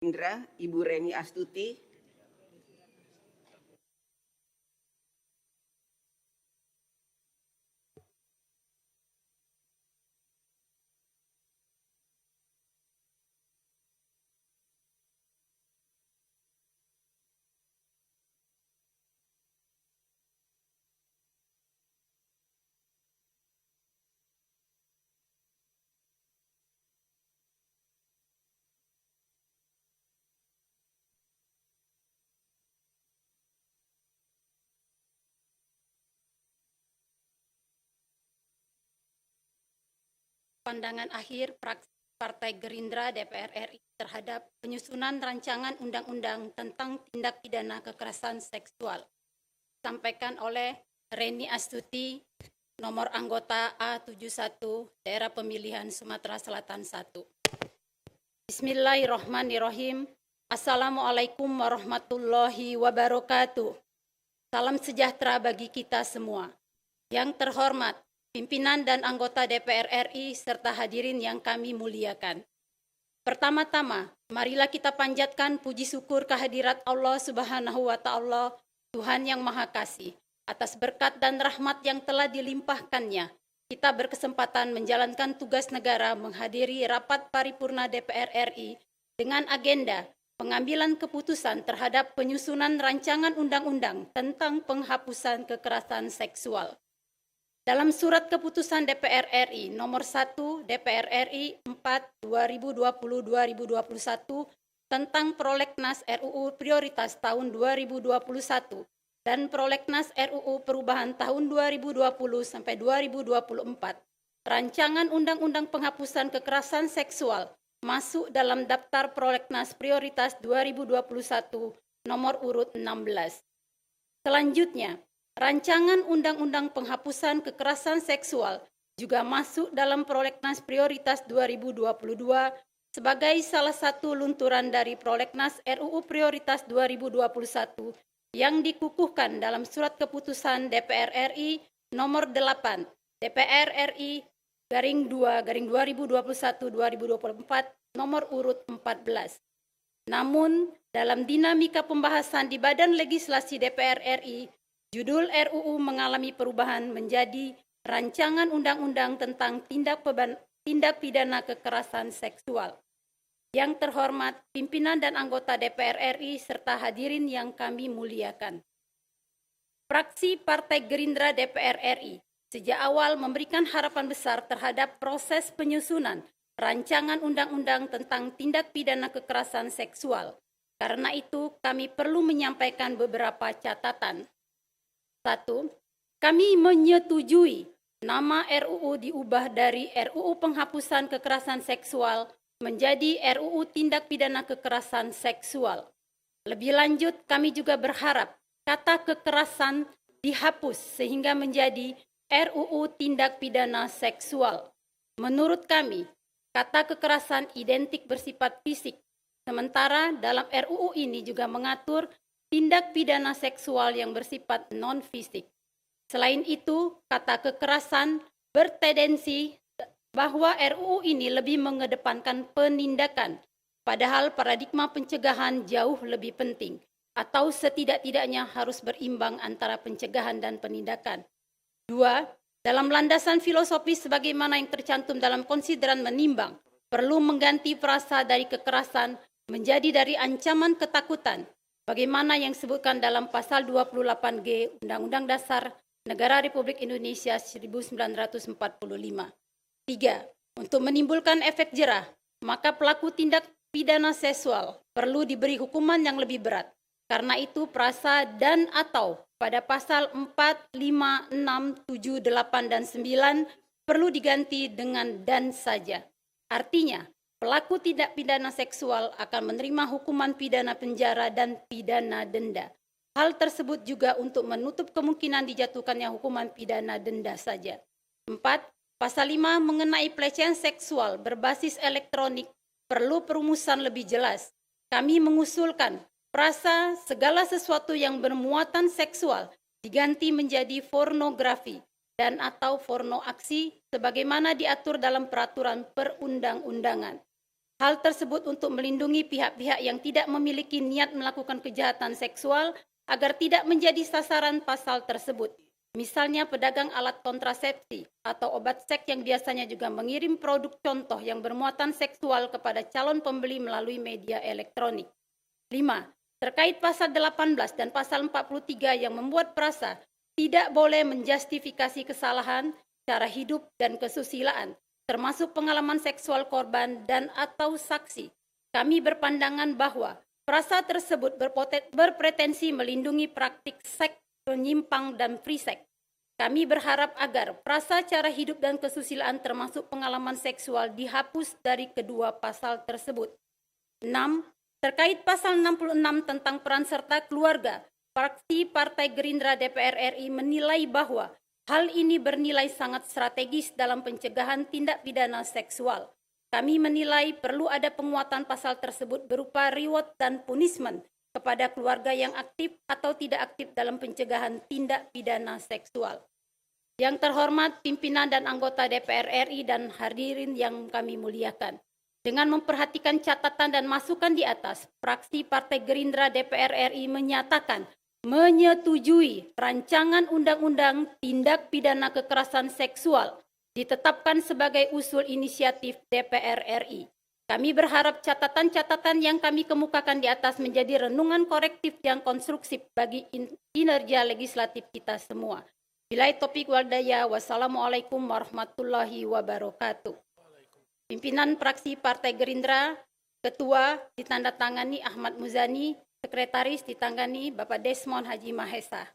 Indra, Ibu Reni Astuti. Pandangan akhir fraksi Partai Gerindra DPR RI terhadap penyusunan rancangan undang-undang tentang tindak pidana kekerasan seksual. Sampaikan oleh Reni Astuti, nomor anggota A71, Daerah Pemilihan Sumatera Selatan 1. Bismillahirrahmanirrahim. Assalamualaikum warahmatullahi wabarakatuh. Salam sejahtera bagi kita semua. Yang terhormat, pimpinan dan anggota DPR RI serta hadirin yang kami muliakan. Pertama-tama, marilah kita panjatkan puji syukur kehadirat Allah Subhanahu wa Ta'ala, Tuhan yang Maha Kasih, atas berkat dan rahmat yang telah dilimpahkannya. Kita berkesempatan menjalankan tugas negara menghadiri rapat paripurna DPR RI dengan agenda pengambilan keputusan terhadap penyusunan rancangan undang-undang tentang penghapusan kekerasan seksual. Dalam surat keputusan DPR RI nomor 1 DPR RI 4 2020-2021 tentang Prolegnas RUU Prioritas tahun 2021 dan Prolegnas RUU Perubahan tahun 2020 sampai 2024, rancangan undang-undang penghapusan kekerasan seksual masuk dalam daftar Prolegnas Prioritas 2021 nomor urut 16. Selanjutnya, rancangan undang-undang penghapusan kekerasan seksual juga masuk dalam Prolegnas Prioritas 2022 sebagai salah satu lunturan dari Prolegnas RUU Prioritas 2021 yang dikukuhkan dalam surat keputusan DPR RI nomor 8 DPR RI garing 2 garing 2021-2024 nomor urut 14. Namun, dalam dinamika pembahasan di Badan Legislasi DPR RI, judul RUU mengalami perubahan menjadi Rancangan Undang-Undang tentang Tindak Pidana Kekerasan Seksual. Yang terhormat, pimpinan dan anggota DPR RI serta hadirin yang kami muliakan. Fraksi Partai Gerindra DPR RI sejak awal memberikan harapan besar terhadap proses penyusunan Rancangan Undang-Undang tentang Tindak Pidana Kekerasan Seksual. Karena itu, kami perlu menyampaikan beberapa catatan. 1. Kami menyetujui nama RUU diubah dari RUU Penghapusan Kekerasan Seksual menjadi RUU Tindak Pidana Kekerasan Seksual. Lebih lanjut, kami juga berharap kata kekerasan dihapus sehingga menjadi RUU Tindak Pidana Seksual. Menurut kami, kata kekerasan identik bersifat fisik, sementara dalam RUU ini juga mengatur tindak pidana seksual yang bersifat non-fisik. Selain itu, kata kekerasan bertendensi bahwa RUU ini lebih mengedepankan penindakan, padahal paradigma pencegahan jauh lebih penting, atau setidak-tidaknya harus berimbang antara pencegahan dan penindakan. 2. Dalam landasan filosofis sebagaimana yang tercantum dalam konsideran menimbang, perlu mengganti frasa dari kekerasan menjadi dari ancaman ketakutan, bagaimana yang disebutkan dalam pasal 28G Undang-Undang Dasar Negara Republik Indonesia 1945. 3. Untuk menimbulkan efek jerah, maka pelaku tindak pidana seksual perlu diberi hukuman yang lebih berat. Karena itu frasa dan atau pada pasal 4, 5, 6, 7, 8, dan 9 perlu diganti dengan dan saja. Artinya, pelaku tindak pidana seksual akan menerima hukuman pidana penjara dan pidana denda. Hal tersebut juga untuk menutup kemungkinan dijatuhkannya hukuman pidana denda saja. 4. Pasal 5 mengenai pelecehan seksual berbasis elektronik perlu perumusan lebih jelas. Kami mengusulkan frasa segala sesuatu yang bermuatan seksual diganti menjadi pornografi dan atau porno aksi sebagaimana diatur dalam peraturan perundang-undangan. Hal tersebut untuk melindungi pihak-pihak yang tidak memiliki niat melakukan kejahatan seksual agar tidak menjadi sasaran pasal tersebut. Misalnya pedagang alat kontrasepsi atau obat seks yang biasanya juga mengirim produk contoh yang bermuatan seksual kepada calon pembeli melalui media elektronik. 5. Terkait pasal 18 dan pasal 43 yang membuat perasa tidak boleh menjustifikasi kesalahan, cara hidup, dan kesusilaan, termasuk pengalaman seksual korban dan atau saksi. Kami berpandangan bahwa perasa tersebut berpretensi melindungi praktik seks penyimpang dan free sex. Kami berharap agar perasa cara hidup dan kesusilaan termasuk pengalaman seksual dihapus dari kedua pasal tersebut. 6. Terkait pasal 66 tentang peran serta keluarga, fraksi Partai Gerindra DPR RI menilai bahwa hal ini bernilai sangat strategis dalam pencegahan tindak pidana seksual. Kami menilai perlu ada penguatan pasal tersebut berupa reward dan punishment kepada keluarga yang aktif atau tidak aktif dalam pencegahan tindak pidana seksual. Yang terhormat pimpinan dan anggota DPR RI dan hadirin yang kami muliakan. Dengan memperhatikan catatan dan masukan di atas, fraksi Partai Gerindra DPR RI menyatakan menyetujui rancangan undang-undang tindak pidana kekerasan seksual ditetapkan sebagai usul inisiatif DPR RI. Kami berharap catatan-catatan yang kami kemukakan di atas menjadi renungan korektif yang konstruktif bagi kinerja legislatif kita semua. Bilai topik waldaya, wassalamualaikum warahmatullahi wabarakatuh. Pimpinan fraksi Partai Gerindra, Ketua ditandatangani Ahmad Muzani, Sekretaris ditangani Bapak Desmond Haji Mahesa.